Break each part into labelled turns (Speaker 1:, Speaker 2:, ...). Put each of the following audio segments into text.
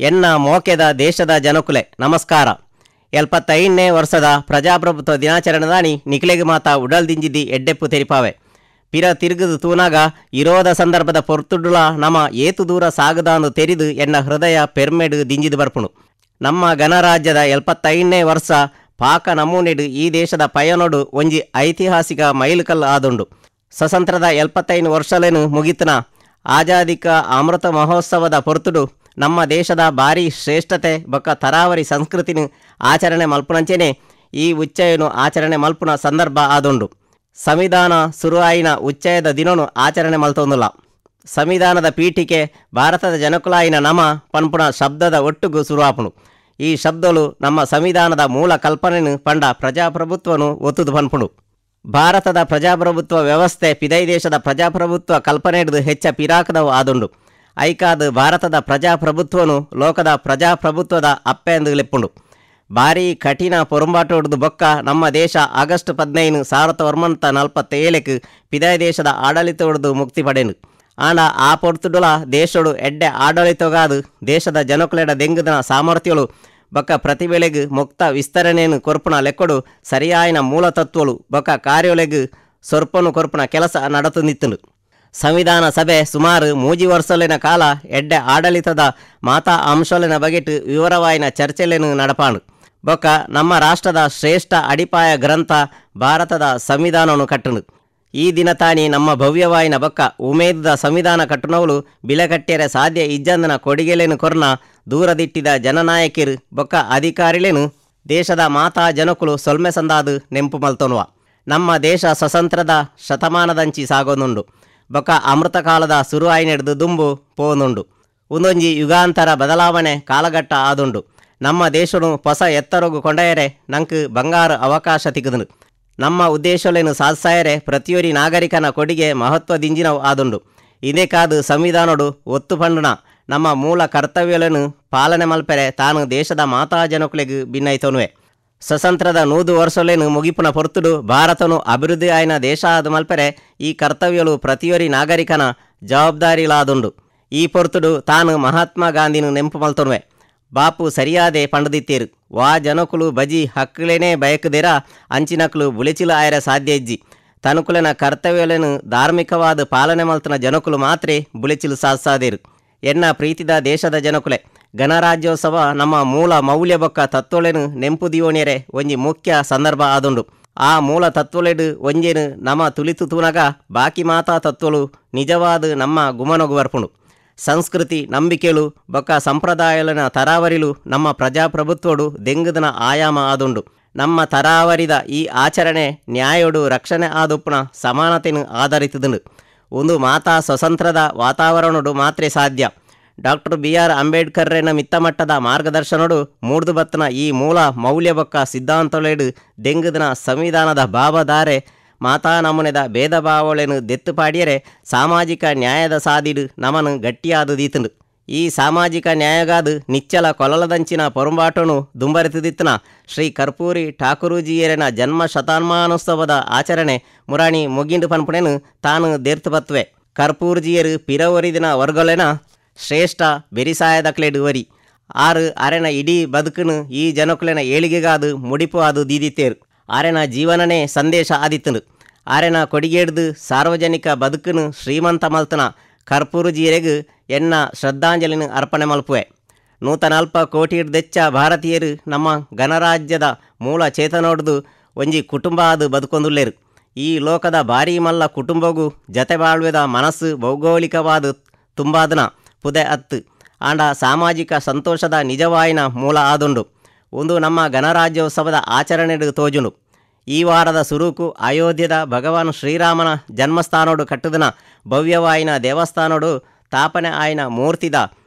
Speaker 1: ಎನ್ನ ಮೋಕೆದ ದೇಶದ ಜನಕುಲೆ ನಮಸ್ಕಾರ. 75ನೇ ವರ್ಷದ ಪ್ರಜಾಪ್ರಭುತ್ವ ದಿನಾಚರಣೆದಾನಿ ನಿಖಿಲೆಗೆ ಮಾತಾ ಉಡಲ್ದಿಂಜಿದ್ದಿ ಎಡ್ಡೆಪ್ಪು ತೆರಿಪಾವೆ ಪಿರ ತಿರುಗದು ತೂನಾಗ ಇರೋದ ಸಂದರ್ಭದ ಪೊರ್ತುಡುಲ ನಮ ಏತು ದೂರ ಸಾಗದಾಂದು ತೆರಿದು ಎನ್ನ ಹೃದಯ ಪೆರ್ಮೆಡು ದಿಂಜಿದು ಬರ್ಪುಣು. ನಮ್ಮ ಗಣರಾಜ್ಯದ 75ನೇ ವರ್ಷ ಪಾಕ ನಮೂನೆಡು ಈ ದೇಶದ ಪಯನೊಡು ಒಂಜಿ ಐತಿಹಾಸಿಕ ಮೈಲುಕಲ್ಲು ಆದುಂಡು. ಸ್ವತಂತ್ರದ 75 ವರ್ಷಲೇನು ಮುಗಿತನ ಆಜಾದಿಕ ಅಮೃತ ಮಹೋತ್ಸವದ ಪೊರ್ತುಡು ನಮ್ಮ ದೇಶದ ಭಾರಿ ಶ್ರೇಷ್ಠತೆ ಬೊಕ್ಕ ತರಾವರಿ ಸಂಸ್ಕೃತಿನ ಆಚರಣೆ ಮಲ್ಪುನಂಚೆನೆ ಈ ಉಚ್ಚಯನು ಆಚರಣೆ ಮಲ್ಪುನ ಸಂದರ್ಭ ಆದುಂಡು. ಸಂವಿಧಾನ ಶುರುವಾಯಿನ ಉಚ್ಚಯದ ದಿನನು ಆಚರಣೆ ಮಲ್ತೊಂದುಲ್ಲ. ಸಂವಿಧಾನದ ಪೀಠಿಕೆ ಭಾರತದ ಜನಕುಲಾಯಿನ ನಮ ಪನ್ಪುನ ಶಬ್ದದ ಒಟ್ಟುಗು ಶುರುವಾಪುಣು. ಈ ಶಬ್ದಲು ನಮ್ಮ ಸಂವಿಧಾನದ ಮೂಲ ಕಲ್ಪನೆನು ಪಂಡ ಪ್ರಜಾಪ್ರಭುತ್ವನು ಒತ್ತುದು ಪನ್ಪುಣು. ಭಾರತದ ಪ್ರಜಾಪ್ರಭುತ್ವ ವ್ಯವಸ್ಥೆ ಪಿದೈ ದೇಶದ ಪ್ರಜಾಪ್ರಭುತ್ವ ಕಲ್ಪನೆ ಹಿಡಿದು ಹೆಚ್ಚ ಪಿರಾಕದವು ಆದುಂಡು. ಐಕಾದ ಭಾರತದ ಪ್ರಜಾಪ್ರಭುತ್ವನು ಲೋಕದ ಪ್ರಜಾಪ್ರಭುತ್ವದ ಅಪ್ಪೆ ಎಂದು ಲೆಪ್ಪುಂಡು. ಭಾರೀ ಕಠಿಣ ಪೊರುಂಬಾಟ ಹೊಡೆದು ಬೊಕ್ಕ ನಮ್ಮ ದೇಶ ಆಗಸ್ಟ್ 15 1947 ಪಿದೈ ದೇಶದ ಆಡಳಿತ ಹೊಡೆದು ಮುಕ್ತಿ ಪಡೆನು. ಆಂಡ ಆ ಪೊರ್ತುಡುಲ ದೇಶಡು ಎಡ್ಡೆ ಆಡಳಿತಗಾದು ದೇಶದ ಜನಕುಲೆಡ ದೆಂಗುದನ ಸಾಮರ್ಥ್ಯಗಳು ಬೊಕ್ಕ ಪ್ರತಿಭೆಲೆಗು ಮುಕ್ತ ವಿಸ್ತರಣೆಯನ್ನು ಕೊರ್ಪುನ ಲೆಕ್ಕಡು ಸರಿಯಾಯಿನ ಮೂಲತತ್ವಲು ಬೊಕ್ಕ ಕಾರ್ಯೊಲೆಗು ಸೊರ್ಪನು ಕೊರ್ಪುನ ಕೆಲಸ ನಡತು ನಿತ್ತುಂಡು. ಸಂವಿಧಾನ ಸಭೆ ಸುಮಾರು 3 ವರ್ಷಲಿನ ಕಾಲ ಎಡ್ಡೆ ಆಡಳಿತದ ಮಾತಾ ಅಂಶಲಿನ ಬಗೆಟ್ ವಿವರವಾಯಿನ ಚರ್ಚೆಲೆನು ನಡಪಾಂಡು. ಬೊಕ್ಕ ನಮ್ಮ ರಾಷ್ಟ್ರದ ಶ್ರೇಷ್ಠ ಅಡಿಪಾಯ ಗ್ರಂಥ ಭಾರತದ ಸಂವಿಧಾನವನ್ನು ಕಟ್ಟುಂಡು. ಈ ದಿನ ತಾನಿ ನಮ್ಮ ಭವ್ಯವಾಯಿನ ಬೊಕ್ಕ ಉಮೇದದ ಸಂವಿಧಾನ ಕಟ್ಟುನವಳು ಬಿಲೆಕಟ್ಟಿಯರೆ ಸಾಧ್ಯ ಇಜ್ಜಂದನ ಕೊಡಿಗೆಲೆನು ಕೊರ್ನ ದೂರದಿಟ್ಟಿದ ಜನನಾಯಕಿರು ಬೊಕ್ಕ ಅಧಿಕಾರಿಲೇನು ದೇಶದ ಮಾತಾ ಜನಕುಲು ಸೊಲ್ಮೆ ಸಂದಾದು ನೆಂಪು ಮಲ್ತೊನ್ವ. ನಮ್ಮ ದೇಶ ಸ್ವತಂತ್ರದ ಶತಮಾನದಂಚಿ ಸಾಗೋನುಂಡು ಬೊಕ್ಕ ಅಮೃತ ಕಾಲದ ಶುರುವಾಯಿನೆಡ್ದು ದುಂಬು ಪೋನುಂಡು. ಒಂದೊಂಜಿ ಯುಗಾಂತರ ಬದಲಾವಣೆ ಕಾಲಘಟ್ಟ ಆದುಂಡು. ನಮ್ಮ ದೇಶನು ಹೊಸ ಎತ್ತರಗು ಕೊಂಡಯರೆ ನಂಕು ಬಂಗಾರ ಅವಕಾಶ ತಿಗದುಂಡು. ನಮ್ಮ ಉದ್ದೇಶಲೇನು ಸಾಧಿಸಾಯರೆ ಪ್ರತಿಯೊರಿ ನಾಗರಿಕನ ಕೊಡುಗೆ ಮಹತ್ವದಿಂಜಿನವು ಆದುಂಡು. ಇದೇ ಕಾದು ಸಂವಿಧಾನಡು ಒತ್ತು ಪಂಡುನ ನಮ್ಮ ಮೂಲ ಕರ್ತವ್ಯಗಳನ್ನು ಪಾಲನೆ ಮಲ್ಪೆರೆ ತಾನು ದೇಶದ ಮಾತಾ ಜನಕುಲೆಗು ಭಿನ್ನೈತೊನುವೆ. ಸ್ವತಂತ್ರದ 100 ವರ್ಷಲೇನು ಮುಗಿಪುನ ಪೊರ್ತುಡು ಭಾರತನು ಅಭಿವೃದ್ಧಿ ಆಯ್ನ ದೇಶ ಆದು ಮಲ್ಪೆರೆ ಈ ಕರ್ತವ್ಯಲು ಪ್ರತಿಯೊರಿ ನಾಗರಿಕನ ಜವಾಬ್ದಾರಿಲಾದುಂಡು. ಈ ಪೊರ್ತುಡು ತಾನು ಮಹಾತ್ಮ ಗಾಂಧಿನು ನೆಂಪು ಮಲ್ತೊನುವೆ. ಬಾಪು ಸರಿಯಾದೆ ಪಂಡದಿತ್ತೇರು ವಾ ಜನಕುಲು ಬಜಿ ಹಕ್ಕಲೇನೇ ಬಯಕುದೆರ ಅಂಚಿನಕಲು ಬುಳಿಚಿಲು ಆಯರ ಸಾಧ್ಯ ಇಜ್ಜಿ ತನುಕುಲೆನ ಕರ್ತವ್ಯಲೇನು ಧಾರ್ಮಿಕವಾದ ಪಾಲನೆ ಮಲ್ತನ ಜನಕುಲು ಮಾತ್ರೆ ಬುಳಿಚಿಲು ಸಾಧಿಸಾದೇರು. ಎನ್ನ ಪ್ರೀತಿದ ದೇಶದ ಜನಕುಲೆ ಗಣರಾಜ್ಯೋತ್ಸವ ನಮ್ಮ ಮೂಲ ಮೌಲ್ಯ ಬೊಕ್ಕ ತತ್ವಲೆನು ನೆಂಪು ದಿಯೋಣಿಯರೆ ಒಂಜಿ ಮುಖ್ಯ ಸಂದರ್ಭ ಆದುಂಡು. ಆ ಮೂಲ ತತ್ವಲೆಡು ಒಂಜೇನು ನಮ್ಮ ತುಲಿತು ತೂನಗ ಬಾಕಿ ಮಾತಾ ತತ್ವಲು ನಿಜವಾದ ನಮ್ಮ ಗುಮನೊಗು ಬರ್ಪುಂಡು. ಸಂಸ್ಕೃತಿ ನಂಬಿಕೆಲು ಬೊಕ್ಕ ಸಂಪ್ರದಾಯಲನ ತರಾವರಿಲು ನಮ್ಮ ಪ್ರಜಾಪ್ರಭುತ್ವಡು ದೆಂಗುದನ ಆಯಾಮ ಆದುಂಡು. ನಮ್ಮ ತರಾವರಿದ ಈ ಆಚರಣೆ ನ್ಯಾಯಡು ರಕ್ಷಣೆ ಆದುಪ್ಪುನ ಸಮಾನತೆನು ಆಧರಿತದುಂಡು. ಒಂದು ಮಾತಾ ಸ್ವತಂತ್ರದ ವಾತಾವರಣಡು ಮಾತ್ರೆ ಸಾಧ್ಯ. ಡಾಕ್ಟರ್ BR ಅಂಬೇಡ್ಕರ್ರೆನ ಮಿತ್ತಮಟ್ಟದ ಮಾರ್ಗದರ್ಶನಡು ಮೂಡ್ದು ಬತ್ತನ ಈ ಮೂಲ ಮೌಲ್ಯ ಬೊಕ್ಕ ಸಿದ್ಧಾಂತಲೆಡು ದೆಂಗುದನ ಸಂವಿಧಾನದ ಭಾವಧಾರೆ ಮಾತಾ ನಮೂನೆದ ಭೇದ ಭಾವಳೆನು ದೆತ್ತು ಪಾಡಿಯರೆ ಸಾಮಾಜಿಕ ನ್ಯಾಯದ ಸಾದಿಡು ನಮನು ಗಟ್ಟಿಯಾದು ದೀತುಂಡು. ಈ ಸಾಮಾಜಿಕ ನ್ಯಾಯಗಾದು ನಿಚ್ಚಲ ಕೊಲಲದಂಚಿನ ಪೊರುಂಬಾಟನು ದುಂಬರಿತುದಿತ್ತನ ಶ್ರೀ ಕರ್ಪೂರಿ ಠಾಕೂರುಜಿಯರನ ಜನ್ಮ ಶತಮಾನೋತ್ಸವದ ಆಚರಣೆ ಮುರಾಣಿ ಮುಗಿಂಡು ಪನ್ಪುಣೆನು ತಾನು ದೇರ್ತು ಬತ್ವೆ. ಕರ್ಪೂರ್ಜಿಯರು ಪಿರವರಿದಿನ ವರ್ಗೊಲೆನ ಶ್ರೇಷ್ಠ ಬೆರಿಸಾಯದಕ್ಲೆಡು ವರಿ ಆರು ಅರೆನ ಇಡೀ ಬದುಕನು ಈ ಜನಕುಲೆನ ಏಳಿಗೆಗಾದು ಮುಡಿಪು ಆದು ದೀದಿತ್ತೇರು. ಆರೆನ ಜೀವನನೇ ಸಂದೇಶ ಆದಿತ್ತುಂಡು. ಆರೆನ ಕೊಡಿಗೇಡ್ದು ಸಾರ್ವಜನಿಕ ಬದುಕನು ಶ್ರೀಮಂತ ಮಲ್ತನ ಕರ್ಪೂರುಜಿಯರೆಗು ಎನ್ನ ಶ್ರದ್ಧಾಂಜಲಿನ ಅರ್ಪಣೆ ಮಲ್ಪುವೆ. 140 ಕೋಟಿ ದೆಚ್ಚ ಭಾರತೀಯರು ನಮ್ಮ ಗಣರಾಜ್ಯದ ಮೂಲ ಚೇತನೊಡ್ದು ಒಂಜಿ ಕುಟುಂಬ ಅದು ಬದುಕೊಂದುಲ್ಲೇರು. ಈ ಲೋಕದ ಭಾರೀ ಮಲ್ಲ ಕುಟುಂಬಗೂ ಜತೆ ಬಾಳ್ವೆದ ಮನಸ್ಸು ಭೌಗೋಳಿಕವಾದ ತುಂಬಾದನ ಪುದೆ ಅತ್ತು ಆಂಡ ಸಾಮಾಜಿಕ ಸಂತೋಷದ ನಿಜವಾಯಿನ ಮೂಲ ಆದುಂಡು. ಒಂದು ನಮ್ಮ ಗಣರಾಜ್ಯೋತ್ಸವದ ಆಚರಣೆಡು ತೋಜುಂಡು. ಈ ವಾರದ ಸುರೂಕು ಅಯೋಧ್ಯದ ಭಗವಾನ್ ಶ್ರೀರಾಮನ ಜನ್ಮಸ್ಥಾನೋಡು ಕಟ್ಟುದನ ಭವ್ಯವಾಯಿನ ದೇವಸ್ಥಾನೋಡು ಸ್ಥಾಪನೆ ಆಯ್ನ ಮೂರ್ತಿದ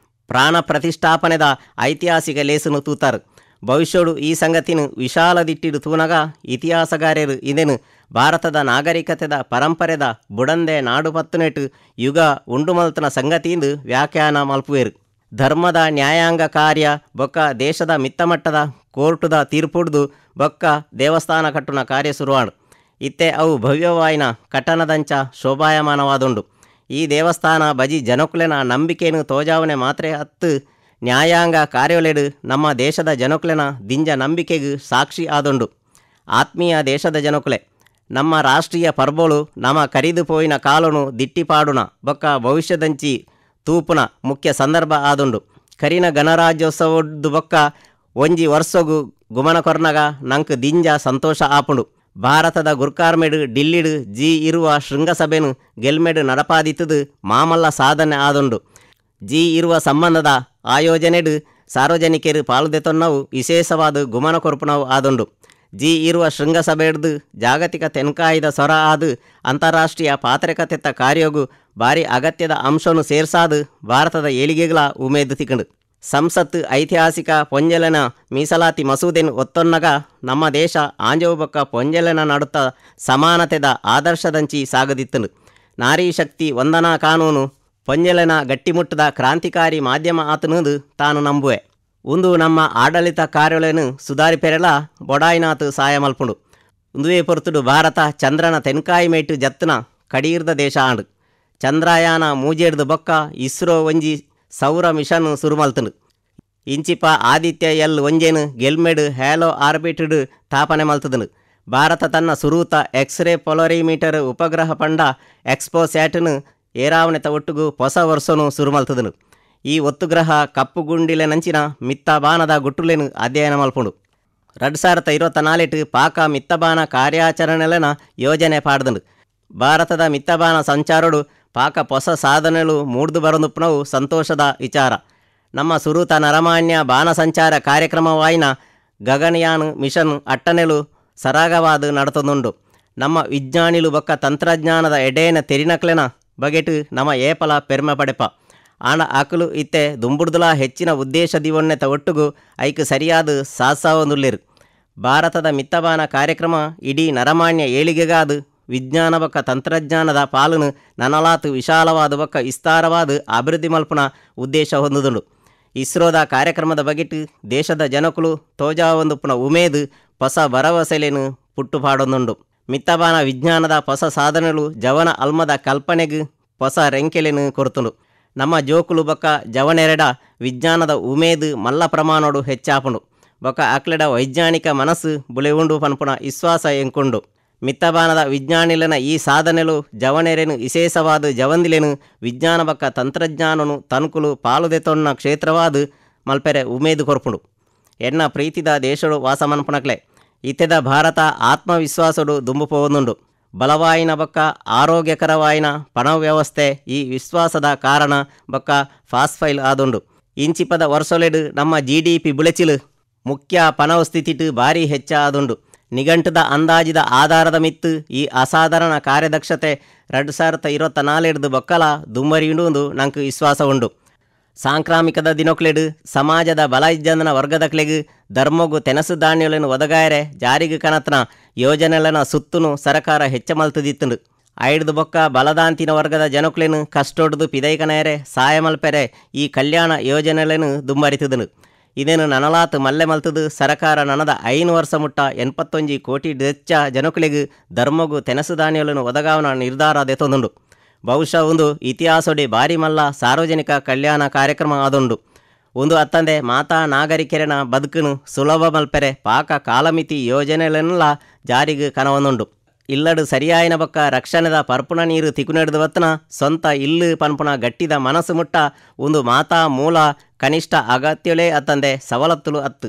Speaker 1: ಪ್ರಾಣ ಪ್ರತಿಷ್ಠಾಪನೆದ ಐತಿಹಾಸಿಕ ಲೇಸನು ತೂತಾರು. ಭವಿಷ್ಯಡು ಈ ಸಂಗತಿನು ವಿಶಾಲದಿಟ್ಟಿಡು ತೂನಗ ಇತಿಹಾಸಗಾರರು ಇದೆನು ಭಾರತದ ನಾಗರಿಕತೆದ ಪರಂಪರೆದ ಬುಡಂದೆ ನಾಡು ಪತ್ತುನೆಟ್ಟು ಯುಗ ಉಂಡುಮಲ್ತನ ಸಂಗತಿಯಿಂದ ವ್ಯಾಖ್ಯಾನ ಮಲ್ಪುವೆರು. ಧರ್ಮದ ನ್ಯಾಯಾಂಗ ಕಾರ್ಯ ಬೊಕ್ಕ ದೇಶದ ಮಿತ್ತಮಟ್ಟದ ಕೋರ್ಟುದ ತೀರ್ಪುಡ್ದು ಬೊಕ್ಕ ದೇವಸ್ಥಾನ ಕಟ್ಟುನ ಕಾರ್ಯ ಶುರುವಾಡು. ಇತ್ತೆ ಅವು ಭವ್ಯವಾಯಿನ ಕಟ್ಟಣದಂಚ ಶೋಭಾಯಮಾನವಾದುಂಡು. ಈ ದೇವಸ್ಥಾನ ಬಜಿ ಜನಕುಲೆನ ನಂಬಿಕೆಯನ್ನು ತೋಜಾವನೆ ಮಾತ್ರೆ ಹತ್ತು ನ್ಯಾಯಾಂಗ ಕಾರ್ಯೋಲೆಡು ನಮ್ಮ ದೇಶದ ಜನಕುಲೆನ ದಿಂಜ ನಂಬಿಕೆಗೂ ಸಾಕ್ಷಿ ಆದೊಂಡು. ಆತ್ಮೀಯ ದೇಶದ ಜನಕುಲೆ, ನಮ್ಮ ರಾಷ್ಟ್ರೀಯ ಪರ್ಬೋಳು ನಮ್ಮ ಕರಿದು ಪೋಯಿನ ಕಾಲನು ದಿಟ್ಟಿಪಾಡುನ ಬೊಕ್ಕ ಭವಿಷ್ಯದಂಚಿ ತೂಪುನ ಮುಖ್ಯ ಸಂದರ್ಭ ಆದುಂಡು. ಕರಿನ ಗಣರಾಜ್ಯೋತ್ಸವದ್ದು ಬೊಕ್ಕ ಒಂಜಿ ವರ್ಷಗೂ ಗುಮನ ಕೊರ್ನಗ ನಂಕ್ ದಿಂಜ ಸಂತೋಷ ಆಪುಂಡು. ಭಾರತದ ಗುರ್ಕಾರ್ಮೆಡು ಡಿಲ್ಲಿಡು ಜಿ ಶೃಂಗಸಭೆನು ಗೆಲ್ಮೆಡು ನಡಪಾದಿತ್ತದು ಮಾಮಲ್ಲ ಸಾಧನೆ ಆದುಂಡು. ಜಿ ಸಂಬಂಧದ ಆಯೋಜನೆಡು ಸಾರ್ವಜನಿಕರು ಪಾಲ್ದೆತೊನ್ನವು ವಿಶೇಷವಾದ ಗುಮನ ಕೊರ್ಪುನವು ಆದುಂಡು. ಜಿ ಶೃಂಗಸಭೆಡ್ದು ಜಾಗತಿಕ ತೆನ್ಕಾಯಿದ ಸೊರ ಆದು ಅಂತಾರಾಷ್ಟ್ರೀಯ ಪಾತ್ರಕತೆತ್ತ ಕಾರ್ಯೋಗು ಭಾರಿ ಅಗತ್ಯದ ಅಂಶನು ಸೇರ್ಸಾದು ಭಾರತದ ಏಳಿಗೆಗಳ ಉಮೇದು ತಿಕ್ಕಂಡು. ಸಂಸತ್ತು ಐತಿಹಾಸಿಕ ಪೊಂಜಲೆನ ಮೀಸಲಾತಿ ಮಸೂದೆನು ಒತ್ತೊನ್ನಗ ನಮ್ಮ ದೇಶ ಆಂಜವು ಬೊಕ್ಕ ಪೊಂಜಲೆನ ನಡುತ್ತ ಸಮಾನತೆದ ಆದರ್ಶದಂಚಿ ಸಾಗದಿತ್ತನು. ನಾರಿ ಶಕ್ತಿ ವಂದನಾ ಕಾನೂನು ಪೊಂಜಲೆನ ಗಟ್ಟಿಮುಟ್ಟದ ಕ್ರಾಂತಿಕಾರಿ ಮಾಧ್ಯಮ ಆತನುದು ತಾನು ನಂಬುವೆ. ಒಂದು ನಮ್ಮ ಆಡಳಿತ ಕಾರ್ಯಗಳನ್ನು ಸುಧಾರಿಪೆರಲ ಬೊಡಾಯಿನಾತು ಸಹಾಯ ಮಲ್ಪುಂಡು. ಒಂದುವೇ ಪೊರ್ತುಡು ಭಾರತ ಚಂದ್ರನ ತೆನ್ಕಾಯಿ ಮೇಟು ಜತ್ತನ ಕಡೀರ್ದ ದೇಶ ಆಂಡು. ಚಂದ್ರಯಾನ ಮೂಜೇಡ್ದು ಬೊಕ್ಕ ಇಸ್ರೋ ಒಂಜಿ ಸೌರ ಮಿಷನ್ ಸುರುಮಲ್ತುಂಡು. ಇಂಚಿಪ ಆದಿತ್ಯ ಎಲ್ ಒಂಜೇನು ಗೆಲ್ಮೆಡು ಹ್ಯಾಲೋ ಆರ್ಬಿಟುಡು ತಾಪನೆ ಮಲ್ತುದುಂಡು. ಭಾರತ ತನ್ನ ಸುರೂತ ಎಕ್ಸ್ರೇ ಪೊಲರಿಮೀಟರ್ ಉಪಗ್ರಹ ಪಂಡ ಎಕ್ಸ್ಪೋ ಸ್ಯಾಟನು ಏರಾವಣೆತ ಒಟ್ಟುಗು ಹೊಸ ವರ್ಷನು ಸುರುಮಲ್ತುದುಂಡು. ಈ ಒತ್ತುಗ್ರಹ ಕಪ್ಪು ಗುಂಡಿಲೆ ನಂಚಿನ ಮಿತ್ತಬಾನದ ಗುಟ್ಟುಲೆನು ಅಧ್ಯಯನ ಮಲ್ಪುಂಡು. 2024 ಪಾಕ ಮಿತ್ತಬಾನ ಕಾರ್ಯಾಚರಣೆಲೆನ ಯೋಜನೆ ಪಾಡ್ದುಂಡು. ಭಾರತದ ಮಿತ್ತಬಾನ ಸಂಚಾರಡು ಪಾಕ ಹೊಸ ಸಾಧನೆಲು ಮೂಡ್ದು ಬರನುಪ್ಪುನವು ಸಂತೋಷದ ವಿಚಾರ. ನಮ್ಮ ಸುರೂತ ನರಮಾನ್ಯ ಬಾನ ಸಂಚಾರ ಕಾರ್ಯಕ್ರಮವಾಯಿನ ಗಗನಯಾನ್ ಮಿಷನ್ ಅಟ್ಟನೆಲು ಸರಾಗವಾದು ನಡತೊಂದುಂಡು. ನಮ್ಮ ವಿಜ್ಞಾನಿಲು ಬೊಕ್ಕ ತಂತ್ರಜ್ಞಾನದ ಎಡೆಯನ ತೆರಿನಕ್ಲೆನ ಬಗೆಟು ನಮ್ಮ ಏಪಲ ಪೆರ್ಮೆ ಪಡೆಪ ಆಂಡ ಆಕಲು ಇತ್ತೆ ದುಂಬುಡ್ದುಲ ಹೆಚ್ಚಿನ ಉದ್ದೇಶದಿವೊನ್ನೆತ ಒಟ್ಟುಗು ಐಕ್ ಸರಿಯಾದ ಸಾತ್ಸಾವೊಂದುಲ್ಲೆರು. ಭಾರತದ ಮಿತ್ತಬಾನ ಕಾರ್ಯಕ್ರಮ ಇಡೀ ನರಮಾನ್ಯ ಏಳಿಗೆಗಾದು ವಿಜ್ಞಾನ ಬೊಕ್ಕ ತಂತ್ರಜ್ಞಾನದ ಪಾಲುನು ನನಲಾತು ವಿಶಾಲವಾದ ಬೊಕ್ಕ ವಿಸ್ತಾರವಾದ ಅಭಿವೃದ್ಧಿ ಮಲ್ಪುನ ಉದ್ದೇಶ ಹೊಂದುದುಂಡು. ಇಸ್ರೋದ ಕಾರ್ಯಕ್ರಮದ ಬಗೆಟ್ ದೇಶದ ಜನಕುಲು ತೋಜಾವೊಂದುಪ್ಪುನ ಉಮೇದು ಹೊಸ ಭರವಸೆಲೆನು ಪುಟ್ಟುಪಾಡೊಂದುಂಡು. ಮಿತ್ತಬಾನ ವಿಜ್ಞಾನದ ಹೊಸ ಸಾಧನೆಲು ಜವನ ಅಲ್ಮದ ಕಲ್ಪನೆಗೂ ಹೊಸ ರೆಂಕೆಲೆನು ಕೊರ್ತುಂಡು. ನಮ್ಮ ಜೋಕುಲು ಬೊಕ್ಕ ಜವನೆರೆಡ ವಿಜ್ಞಾನದ ಉಮೇದು ಮಲ್ಲ ಪ್ರಮಾಣೋಡು ಹೆಚ್ಚಾಪುಂಡು. ಬೊಕ್ಕ ಅಕ್ಲೆಡ ವೈಜ್ಞಾನಿಕ ಮನಸ್ಸು ಬುಳೆವುಂಡು ಪನ್ಪುನ ವಿಶ್ವಾಸ ಎಂಕೊಂಡು. ಮಿತ್ತಬಾನದ ವಿಜ್ಞಾನಿಲೆನ ಈ ಸಾಧನೆಲು ಜವನೆರೆನು ವಿಶೇಷವಾದ ಜವಂದಿಲೆನು ವಿಜ್ಞಾನ ಬೊಕ್ಕ ತಂತ್ರಜ್ಞಾನನು ತನ್ಕುಲು ಪಾಲುದೆತೊನ್ನ ಕ್ಷೇತ್ರವಾದ ಮಲ್ಪೆರೆ ಉಮೇದು ಕೊರ್ಪುಂಡು. ಎನ್ನ ಪ್ರೀತಿದ ದೇಶಡು ವಾಸ ಮನ್ಪುನಕ್ಲೆ ಇತ್ತೆದ ಭಾರತ ಆತ್ಮವಿಶ್ವಾಸಡು ದುಂಬುಪೋವೊಂದುಂಡು. ಬಲವಾಯಿನ ಬೊಕ್ಕ ಆರೋಗ್ಯಕರವಾಯಿನ ಪಣ ವ್ಯವಸ್ಥೆ ಈ ವಿಶ್ವಾಸದ ಕಾರಣ ಬೊಕ್ಕ ಫಾಸ್ಫೈಲ್ ಆದುಂಡು. ಇಂಚಿಪದ ವರ್ಷಲೆಡು ನಮ್ಮ GDP ಬುಳೆಚಿಲು ಮುಖ್ಯ ಪಣವು ಸ್ಥಿತಿಟು ಭಾರಿ ಹೆಚ್ಚ ಆದುಂಡು. ನಿಘಂಟುದ ಅಂದಾಜಿದ ಆಧಾರದ ಮಿತ್ತು ಈ ಅಸಾಧಾರಣ ಕಾರ್ಯದಕ್ಷತೆ 2024 ಬೊಕ್ಕಲ ದುಮ್ಮರಿಯುಂಡು ನಂಗೆ ವಿಶ್ವಾಸ ಉಂಡು. ಸಾಂಕ್ರಾಮಿಕದ ದಿನೊಕ್ಲೆಡು ಸಮಾಜದ ಬಲ ಇಜ್ಜಂದನ ವರ್ಗದಕ್ಲೆಗು ಧರ್ಮಗು ತೆನಸು ಧಾನ್ಯಗಳನ್ನು ಒದಗಾಯರೆ ಜಾರಿಗೆ ಕನತ್ನ ಯೋಜನೆಲನ ಸುತ್ತುನು ಸರಕಾರ ಹೆಚ್ಚ ಮಲ್ತದಿತ್ತುಂಡು. ಐಡ್ದು ಬೊಕ್ಕ ಬಲದಾಂತಿನ ವರ್ಗದ ಜನಕ್ಲೆನು ಕಷ್ಟೊಡ್ದು ಪಿದೈಕನೆಯರೆ ಸಹಾಯ ಮಲ್ಪೆರೆ ಈ ಕಲ್ಯಾಣ ಯೋಜನೆಲೆನು ದುಮ್ಮರಿತುದುಂಡು. ಇದೇನು ನನಲಾತು ಮಲ್ಲೆ ಮಲ್ತದು ಸರಕಾರ ನನದ 5 ವರ್ಷ ಮುಟ್ಟ 81 ಕೋಟಿ ಹೆಚ್ಚ ಜನಕ್ಲೆಗು ಧರ್ಮಗು ತೆನಸು ಧಾನ್ಯಗಳನ್ನು ಒದಗಾವನ ನಿರ್ಧಾರ ದೆತೊಂದುಂಡು. ಬಹುಶಃ ಒಂದು ಇತಿಹಾಸೊಡೆ ಭಾರಿ ಮಲ್ಲ ಸಾರ್ವಜನಿಕ ಕಲ್ಯಾಣ ಕಾರ್ಯಕ್ರಮ ಆದುಂಡು. ಒಂದು ಅತ್ತಂದೆ ಮಾತಾ ನಾಗರಿಕರೆನ ಬದುಕುನು ಸುಲಭ ಮಲ್ಪೆರೆ ಪಾಕ ಕಾಲಮಿತಿ ಯೋಜನೆಲೆನ್ನೆಲ್ಲ ಜಾರಿಗೆ ಕನವೊಂದುಂಡು. ಇಲ್ಲಡು ಸರಿಯಾಯಿನ ಬೊಕ್ಕ ರಕ್ಷಣೆದ ಪರ್ಪುನ ನೀರು ತಿಕುನೆಡ್ದು ವತ್ತನ ಸ್ವಂತ ಇಲ್ಲು ಪನ್ಪುನ ಗಟ್ಟಿದ ಮನಸ್ಸು ಮುಟ್ಟ ಒಂದು ಮಾತಾ ಮೂಲ ಕನಿಷ್ಠ ಅಗತ್ಯಲೇ ಅತ್ತಂದೆ ಸವಲತ್ತುಲು ಅತ್ತು.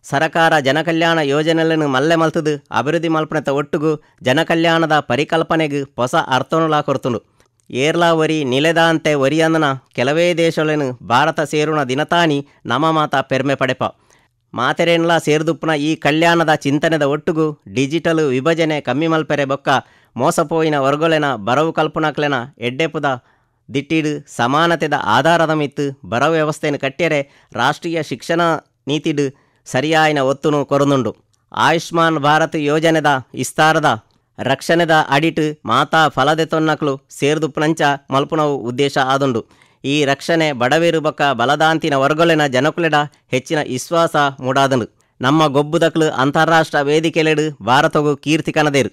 Speaker 1: ಸರಕಾರ ಜನಕಲ್ಯಾಣ ಯೋಜನೆలను ಮಲ್ಲೆ ಮಲ್ತದು ಅಭಿವೃದ್ಧಿ ಮಲ್ಪನೆತ ಒಟ್ಟುಗು ಜನಕಲ್ಯಾಣದ ಪರಿಕಲ್ಪನೆಗೂ ಹೊಸ ಅರ್ಥನುಲ ಕೊರ್ತುಂಡು. ಏರ್ಲಾ ಒರಿ ನಿಲೆದಾಂತೆ ಒರಿಯಂದನ ಕೆಲವೇ ದೇಶಗಳನ್ನು ಭಾರತ ಸೇರುಣ ದಿನತಾನಿ ನಮ್ಮ ಮಾತ ಪೆರ್ಮೆ ಪಡೆಪ ಮಾತೆರೆನ್ಲ ಸೇರ್ದುಪ್ಪುನ ಈ ಕಲ್ಯಾಣದ ಚಿಂತನೆದ ಒಟ್ಟುಗು ಡಿಜಿಟಲ್ ವಿಭಜನೆ ಕಮ್ಮಿ ಮಲ್ಪೆರೆ ಬೊಕ್ಕ ಮೋಸಪೋಯಿನ ವರ್ಗೊಲೆನ ಬರವು ಕಲ್ಪನಾಕ್ಲೆನ ಎಡ್ಡೆಪುದ ದಿಟ್ಟಿಡು ಸಮಾನತೆದ ಆಧಾರದ ಮಿತ್ತು ಬರವು ವ್ಯವಸ್ಥೆಯನ್ನು ಕಟ್ಟಿಯರೆ ರಾಷ್ಟ್ರೀಯ ಶಿಕ್ಷಣ ನೀತಿಡು ಸರಿಯಾಯಿನ ಒತ್ತುನು ಕೊರದುಂಡು. ಆಯುಷ್ಮಾನ್ ಭಾರತ್ ಯೋಜನೆದ ವಿಸ್ತಾರದ ರಕ್ಷಣೆದ ಅಡಿಟ್ ಮಾತಾ ಫಲದೆತೊನ್ನಕ್ಲು ಸೇರ್ದುಪ್ಪುನಂಚ ಮಲ್ಪುನವು ಉದ್ದೇಶ ಆದುಂಡು. ಈ ರಕ್ಷಣೆ ಬಡವೇರು ಬೊಕ್ಕ ಬಲದಾಂತಿನ ವರ್ಗೊಲೆನ ಜನಕುಲೆಡ ಹೆಚ್ಚಿನ ವಿಶ್ವಾಸ ಮೂಡಾದುಂಡು. ನಮ್ಮ ಗೊಬ್ಬುದಕ್ಲು ಅಂತಾರಾಷ್ಟ್ರ ವೇದಿಕೆಲೆಡು ಭಾರತಗೂ ಕೀರ್ತಿ ಕನದೇರು.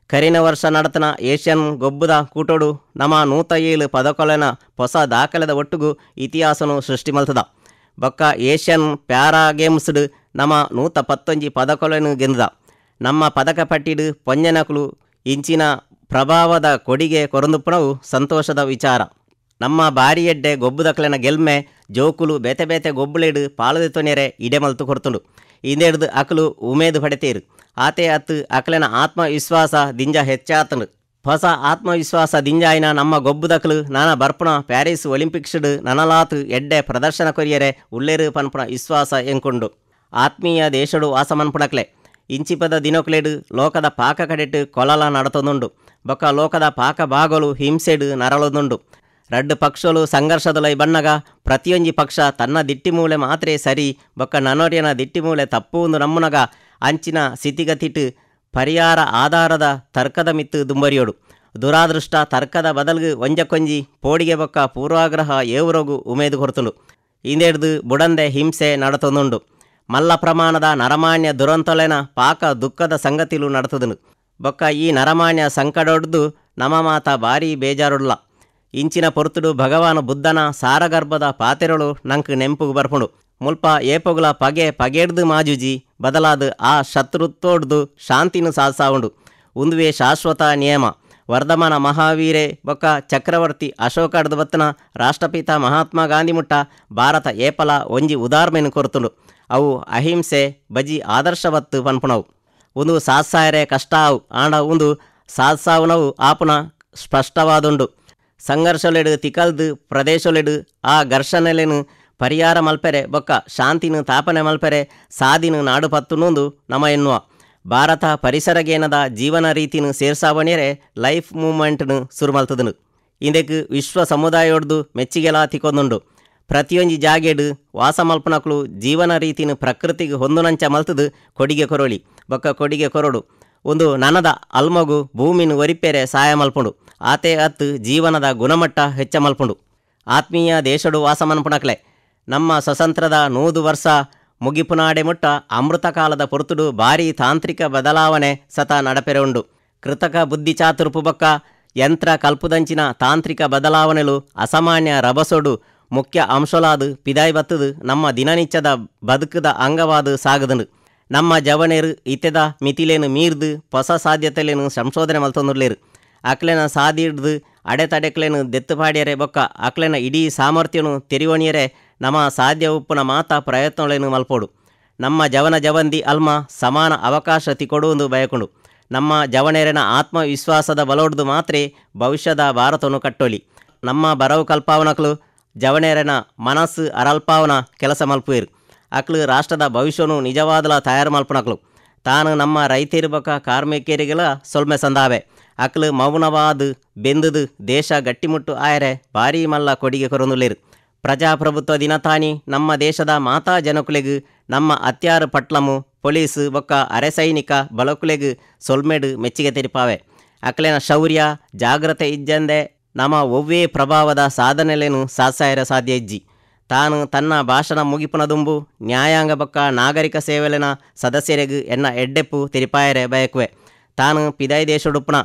Speaker 1: ಕರಿನ ವರ್ಷ ನಡತನ ಏಷ್ಯನ್ ಗೊಬ್ಬುದ ಕೂಟೋಡು ನಮ್ಮ 107 ಪದಕೊಲೆನ ಹೊಸ ದಾಖಲೆದ ಒಟ್ಟುಗು ಇತಿಹಾಸನು ಸೃಷ್ಟಿ ಮಲ್ತದ. ಬೊಕ್ಕ ಏಷ್ಯನ್ ಪ್ಯಾರಾ ಗೇಮ್ಸ್ಡ್ ನಮ 111 ಪದಕಗಳನ್ನು ಗೆಂದ. ನಮ್ಮ ಪದಕ ಪಟ್ಟಿಡು ಪೊಂಜನಕುಲು ಇಂಚಿನ ಪ್ರಭಾವದ ಕೊಡಿಗೆ ಕೊರಂದುಪ್ಪನವು ಸಂತೋಷದ ವಿಚಾರ. ನಮ್ಮ ಬಾರಿ ಎಡ್ಡೆ ಗೊಬ್ಬುದಕ್ಲೆನ ಗೆಲ್ಮೆ ಜೋಕುಲು ಬೇತೆ ಬೇತೆ ಗೊಬ್ಬುಳೆಡು ಪಾಲದಿತ್ತೊನೆರೆ ಇಡೆ ಮಲ್ತು ಕೊರ್ತುಂಡು. ಇಂದೆಡ್ದು ಅಕಲು ಉಮೇದು ಪಡೆತೇರು. ಆತೆ ಅತ್ತು ಅಕಲೆನ ಆತ್ಮವಿಶ್ವಾಸ ದಿಂಜ ಹೆಚ್ಚಾತನು. ಹೊಸ ಆತ್ಮವಿಶ್ವಾಸ ದಿಂಜಾಯಿನ ನಮ್ಮ ಗೊಬ್ಬುದಕಲು ನಾನ ಬರ್ಪುಣ ಪ್ಯಾರಿಸ್ ಒಲಿಂಪಿಕ್ಸ್ಡ್ ನನಲಾತು ಎಡ್ಡೆ ಪ್ರದರ್ಶನ ಕೊರಿಯರೆ ಉಳ್ಳೇರು ಪನ್ಪುಣ ವಿಶ್ವಾಸ ಎಂಕೊಂಡು ಆತ್ಮೀಯ ದೇಶಡು ವಾಸಮನ್ಪುಣಕ್ಲೆ ಇಂಚಿಪದ ದಿನೊಕ್ಲೆಡು ಲೋಕದ ಪಾಕ ಕಡೆಟ್ಟು ಕೊಲಲ ನಡತೊಂದುಂಡು. ಬೊಕ್ಕ ಲೋಕದ ಪಾಕ ಭಾಗಲು ಹಿಂಸೆಡು ನರಳೊಂದುಂಡು. ರಡ್ಡು ಪಕ್ಷಲು ಸಂಘರ್ಷದೊಲೈ ಬಣ್ಣಗ ಪ್ರತಿಯೊಂಜಿ ಪಕ್ಷ ತನ್ನ ದಿಟ್ಟಿಮೂಲೆ ಮಾತ್ರೆ ಸರಿ ಬೊಕ್ಕ ನನೊರಿಯನ ದಿಟ್ಟಿಮೂಲೆ ತಪ್ಪುವುದು ನಮ್ಮುನಗ ಅಂಚಿನ ಸ್ಥಿತಿಗತಿಟ್ಟು ಪರಿಹಾರ ಆಧಾರದ ತರ್ಕದ ಮಿತ್ತು ದುಂಬರಿಯೋಡು. ದುರಾದೃಷ್ಟ ತರ್ಕದ ಬದಲ್ಗು ಒಂಜಕೊಂಜಿ ಪೋಡಿಗೆ ಬೊಕ್ಕ ಪೂರ್ವಾಗ್ರಹ ಏವುರೋಗು ಉಮೇದು ಕೊರ್ತುಂಡು. ಇಂದೆಡ್ದು ಬುಡಂದೆ ಹಿಂಸೆ ನಡತೊಂದುಂಡು. ಮಲ್ಲ ಪ್ರಮಾಣದ ನರಮಾನ್ಯ ದುರಂತೊಲೆನ ಪಾಕ ದುಃಖದ ಸಂಗತಿಲು ನಡತುದುನು. ಬೊಕ್ಕ ಈ ನರಮಾನ್ಯ ಸಂಕಡೊಡ್ದು ನಮ ಮಾತ ಬಾರಿ ಬೇಜಾರುಡ್ಲ. ಇಂಚಿನ ಪೊರ್ತುಡು ಭಗವಾನ ಬುದ್ಧನ ಸಾರಗರ್ಭದ ಪಾತೆರಳು ನಂಕ್ ನೆಂಪುಗು ಬರ್ಪುಂಡು. ಮುಲ್ಪ ಏಪೊಗುಲ ಪಗೆಡ್ದು ಮಾಜುಜಿ ಬದಲಾದು ಆ ಶತ್ರುತ್ತೋಡ್ದು ಶಾಂತಿನು ಸಾಧಿಸಾವುಂಡು. ಉಂದುವೆ ಶಾಶ್ವತ ನಿಯಮ. ವರ್ಧಮಾನ ಮಹಾವೀರೆ ಬೊಕ್ಕ ಚಕ್ರವರ್ತಿ ಅಶೋಕಡ್ದು ಬತ್ತನ ರಾಷ್ಟ್ರಪಿತ ಮಹಾತ್ಮ ಗಾಂಧಿ ಮುಟ್ಟ ಭಾರತ ಏಪಲ ಒಂಜಿ ಉದಾರ್ಮೆನು ಕೊರ್ತುಂಡು. ಅವು ಅಹಿಂಸೆ ಬಜಿ ಆದರ್ಶವತ್ತು ಪನ್ಪುಣವು. ಒಂದು ಸಾತ್ಸಾಯರೆ ಕಷ್ಟ ಅವು ಆಂಡ ಒಂದು ಸಾತ್ಸಾವುನವು ಆಪುನ ಸ್ಪಷ್ಟವಾದುಂಡು. ಸಂಘರ್ಷಲೆಡು ತಿಕಲ್ದು ಪ್ರದೇಶಲೆಡು ಆ ಘರ್ಷಣೆಲೆನು ಪರಿಹಾರ ಮಲ್ಪೆರೆ ಬೊಕ್ಕ ಶಾಂತಿನು ತಾಪನೆ ಮಲ್ಪೆರೆ ಸಾದಿನು ನಾಡು ಪತ್ತುನೊಂದು ನಮ ಎನ್ನುವ. ಭಾರತ ಪರಿಸರಗೇನದ ಜೀವನ ರೀತಿನು ಸೇರ್ಸಾವಣಿಯರೆ ಲೈಫ್ ಮೂವ್ಮೆಂಟ್ನು ಸುರುಮಲ್ತದನು. ಇಂದೆಕ್ ವಿಶ್ವ ಸಮುದಾಯೊಡ್ದು ಮೆಚ್ಚಿಗೆಲ ತಿಕೊಂದುಂಡು. ಪ್ರತಿಯೊಂಜಿ ಜಾಗೆಡು ವಾಸ ಮಲ್ಪನಕ್ಲು ಜೀವನ ರೀತಿನು ಪ್ರಕೃತಿಗೆ ಹೊಂದುನಂಚ ಮಲ್ತದು ಕೊಡಿಗೆ ಕೊರೊಳಿ ಬೊಕ್ಕ ಕೊಡಿಗೆ ಕೊರಡು. ಒಂದು ನನದ ಅಲ್ಮಗು ಭೂಮಿನು ಒರಿಪೆರೆ ಸಹಾಯ ಮಲ್ಪುಂಡು. ಆತೆ ಅತ್ತು ಜೀವನದ ಗುಣಮಟ್ಟ ಹೆಚ್ಚ ಮಲ್ಪುಂಡು. ಆತ್ಮೀಯ ದೇಶಡು ವಾಸ ಮನ್ಪುಣಕ್ಲೆ ನಮ್ಮ ಸ್ವತಂತ್ರದ 100 ವರ್ಷ ಮುಗಿಪುನಾಡೆ ಮುಟ್ಟ ಅಮೃತ ಕಾಲದ ಪೊರ್ತುಡು ಭಾರೀ ತಾಂತ್ರಿಕ ಬದಲಾವಣೆ ಸತ ನಡಪೆರೆ ಉಂಡು. ಕೃತಕ ಬುದ್ಧಿ ಚಾತುರ್ಪು ಬೊಕ್ಕ ಯಂತ್ರ ಕಲ್ಪುದಂಚಿನ ತಾಂತ್ರಿಕ ಬದಲಾವಣೆಲು ಅಸಾಮಾನ್ಯ ರಭಸೊಡು ಮುಖ್ಯ ಅಂಶಲಾದು ಪಿದಾಯಿ ಬತ್ತದು ನಮ್ಮ ದಿನನಿತ್ಯದ ಬದುಕದ ಅಂಗವಾದು ಸಾಗದನು. ನಮ್ಮ ಜವನೇರು ಇತ್ತೆದ ಮಿತಿಲೇನು ಮೀರ್ದು ಹೊಸ ಸಾಧ್ಯತೆಲೇನು ಸಂಶೋಧನೆ ಮಲ್ತೊಂದುರ್ಲೇರು. ಅಕ್ಲೆನ ಸಾದಿಡ್ದು ಅಡೆತಡೆಕ್ಲೆನು ದೆತ್ತುಪಾಡ್ಯರೆ ಬೊಕ್ಕ ಅಕ್ಲೆನ ಇಡೀ ಸಾಮರ್ಥ್ಯನು ತೆರಿವಣಿಯರೆ ನಮ್ಮ ಸಾಧ್ಯ ಉಪ್ಪುನ ಮಾತ ಪ್ರಯತ್ನಗಳೇನು ಮಲ್ಪೋಡು. ನಮ್ಮ ಜವನ ಜವಂದಿ ಅಲ್ಮ ಸಮಾನ ಅವಕಾಶ ತಿಕೊಡುವುದು ಬಯಕೊಂಡು. ನಮ್ಮ ಜವನೇರನ ಆತ್ಮವಿಶ್ವಾಸದ ಬಲೋಡ್ದು ಮಾತ್ರೆ ಭವಿಷ್ಯದ ಭಾರತವನ್ನು ಕಟ್ಟೊಲಿ. ನಮ್ಮ ಬರವು ಕಲ್ಪಾವನಕ್ಲು ಜವನೇರನ ಮನಸ್ಸು ಅರಲ್ಪಾವನ ಕೆಲಸ ಮಲ್ಪುವೇರು. ಅಕ್ಲು ರಾಷ್ಟ್ರದ ಭವಿಷ್ಯನು ನಿಜವಾದಲ ತಯಾರು ಮಲ್ಪನಕ್ಲು. ತಾನು ನಮ್ಮ ರೈತರಿರ್ಬೇಕ ಕಾರ್ಮಿಕರಿಗೆಲ್ಲ ಸೊಲ್ಮೆ ಸಂದಾವೆ. ಅಕ್ಲು ಮೌನವಾದು ಬೆಂದುದು ದೇಶ ಗಟ್ಟಿಮುಟ್ಟು ಆಯರೆ ಭಾರೀ ಮಲ್ಲ ಕೊಡಿಗೆ ಕೊರೊಂದುಲೇರು. ಪ್ರಜಾಪ್ರಭುತ್ವ ದಿನತಾನಿ ನಮ್ಮ ದೇಶದ ಮಾತಾ ಜನಕುಲೆಗು ನಮ್ಮ ಹತ್ಯಾರು ಪಟ್ಲಮು ಪೊಲೀಸು ಬೊಕ್ಕ ಅರೆಸೈನಿಕ ಬಲಕುಲೆಗು ಸೊಲ್ಮೆಡು ಮೆಚ್ಚಿಗೆ ತೆರಿಪಾವೆ. ಅಕ್ಲೆನ ಶೌರ್ಯ ಜಾಗ್ರತೆ ಇಜ್ಜಂದೆ ನಮ್ಮ ಒವ್ವೇ ಪ್ರಭಾವದ ಸಾಧನೆಲೇನು ಸಾತ್ಸಾಯರ ಸಾಧ್ಯ ಇಜ್ಜಿ. ತಾನು ತನ್ನ ಭಾಷಣ ಮುಗಿಪುನದುಂಬು ನ್ಯಾಯಾಂಗ ಬೊಕ್ಕ ನಾಗರಿಕ ಸೇವೆಲೆನ ಸದಸ್ಯರಿಗೂ ಎನ್ನ ಎಡ್ಡೆಪ್ಪು ತೆರಿಪಾಯರೆ ಬಯಕುವೆ. ತಾನು ಪಿದಾಯಿ ದೇಶಡುಪ್ಪುನ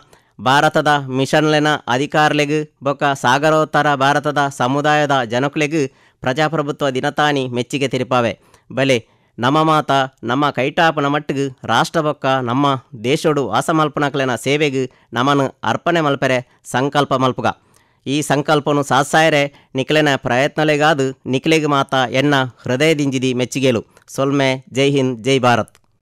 Speaker 1: ಭಾರತದ ಮಿಷನ್ಲೆನ ಅಧಿಕಾರಲೆಗು ಬೊಕ್ಕ ಸಾಗರೋತ್ತರ ಭಾರತದ ಸಮುದಾಯದ ಜನಕುಲೆಗು ಪ್ರಜಾಪ್ರಭುತ್ವ ದಿನತಾನಿ ಮೆಚ್ಚಿಗೆ ತೆರಿಪಾವೆ. ಬಲೆ ನಮ್ಮ ಮಾತ ನಮ್ಮ ಕೈಟಾಪನ ಮಟ್ಟಿಗೂ ರಾಷ್ಟ್ರ ಬೊಕ್ಕ ನಮ್ಮ ದೇಶಡು ವಾಸ ಮಲ್ಪನಕ್ಲೆನ ಸೇವೆಗೂ ನಮ್ಮನ್ನು ಅರ್ಪಣೆ ಮಲ್ಪರೆ ಸಂಕಲ್ಪ ಮಲ್ಪುಗ. ಈ ಸಂಕಲ್ಪನು ಸಾತ್ಸಾಯರೆ ನಿಖಲೆನ ಪ್ರಯತ್ನಲೆಗಾದು ನಿಖಲೆಗೆ ಮಾತ ಎನ್ನ ಹೃದಯದಿಂಜಿದಿ ಮೆಚ್ಚಿಗೆಲು. ಸೊಲ್ಮೆ. ಜೈ ಹಿಂದ್, ಜೈ ಭಾರತ್.